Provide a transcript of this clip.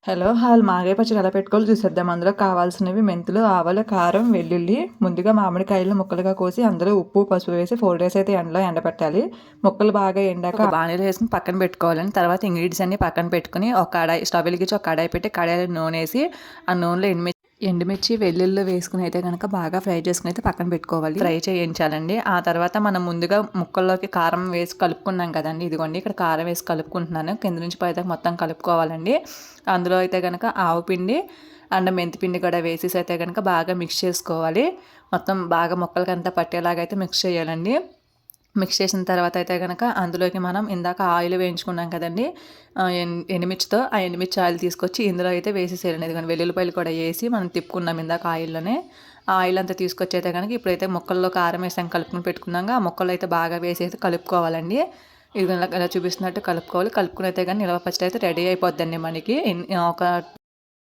Hello hall మాగాయ పచ్చడి ఎలా పెట్టుకోవాలో చూసేద్దాం. అందులో కావాల్సినవి మెంతులు, ఆవాలు, కారం, వెల్లుల్లి. ముందుగా మామిడికాయలు ముక్కలుగా కోసి అందులో ఉప్పు, పసుపు వేసి 4 డేస్ అయితే ఎండలో ఎండబెట్టాలి. ముక్కలు బాగా ఎండాక ఒక బాణీలో వేసుకుని పక్కన పెట్టుకోవాలని. తర్వాత ఇంగ్రీడియంట్స్ అన్ని పక్కన పెట్టుకుని ఒక కడాయి స్టవ్ వెలిగించి ఒక కడాయి పెట్టి కడాయిలో నూనె వేసి ఆ నూనెలో ఎండుమిర్చి వెల్లుల్లి వేసుకుని అయితే కనుక బాగా ఫ్రై చేసుకుని అయితే పక్కన పెట్టుకోవాలి. ఫ్రై చేయించాలండి. ఆ తర్వాత మనం ముందుగా ముక్కల్లోకి కారం వేసి కలుపుకున్నాం కదండి. ఇదిగోండి ఇక్కడ కారం వేసి కలుపుకుంటున్నాను. కింద నుంచి పై దాకా మొత్తం కలుపుకోవాలండి. అందులో అయితే కనుక ఆవు పిండి అండ్ మెంతిపిండి కూడా వేసేసి అయితే కనుక బాగా మిక్స్ చేసుకోవాలి. మొత్తం బాగా ముక్కలకంతా పట్టేలాగా అయితే మిక్స్ చేయాలండి. మిక్స్ చేసిన తర్వాత అయితే కనుక అందులోకి మనం ఇందాక ఆయిల్ వేయించుకున్నాం కదండి, ఎండుమిర్చితో ఆ ఎండుమిర్చి ఆయిల్ తీసుకొచ్చి ఇందులో అయితే వేసేసేయాలండి. ఎందుకంటే వెల్లుల్లిపాయలు కూడా వేసి మనం తిప్పుకున్నాం ఇందాక ఆయిల్లోనే. ఆ ఆయిల్ అంతా తీసుకొచ్చి అయితే కనుక ఇప్పుడైతే ముక్కల్లో కారం వేసాం కలుపుకుని పెట్టుకున్నాక ఆ ముక్కలు అయితే బాగా వేసేసి కలుపుకోవాలండి. ఇది ఇలా చూపిస్తున్నట్టు కలుపుకోవాలి. కలుపుకుని అయితే కానీ నిలవ పచ్చడి అయితే రెడీ అయిపోద్దండి మనకి. ఒక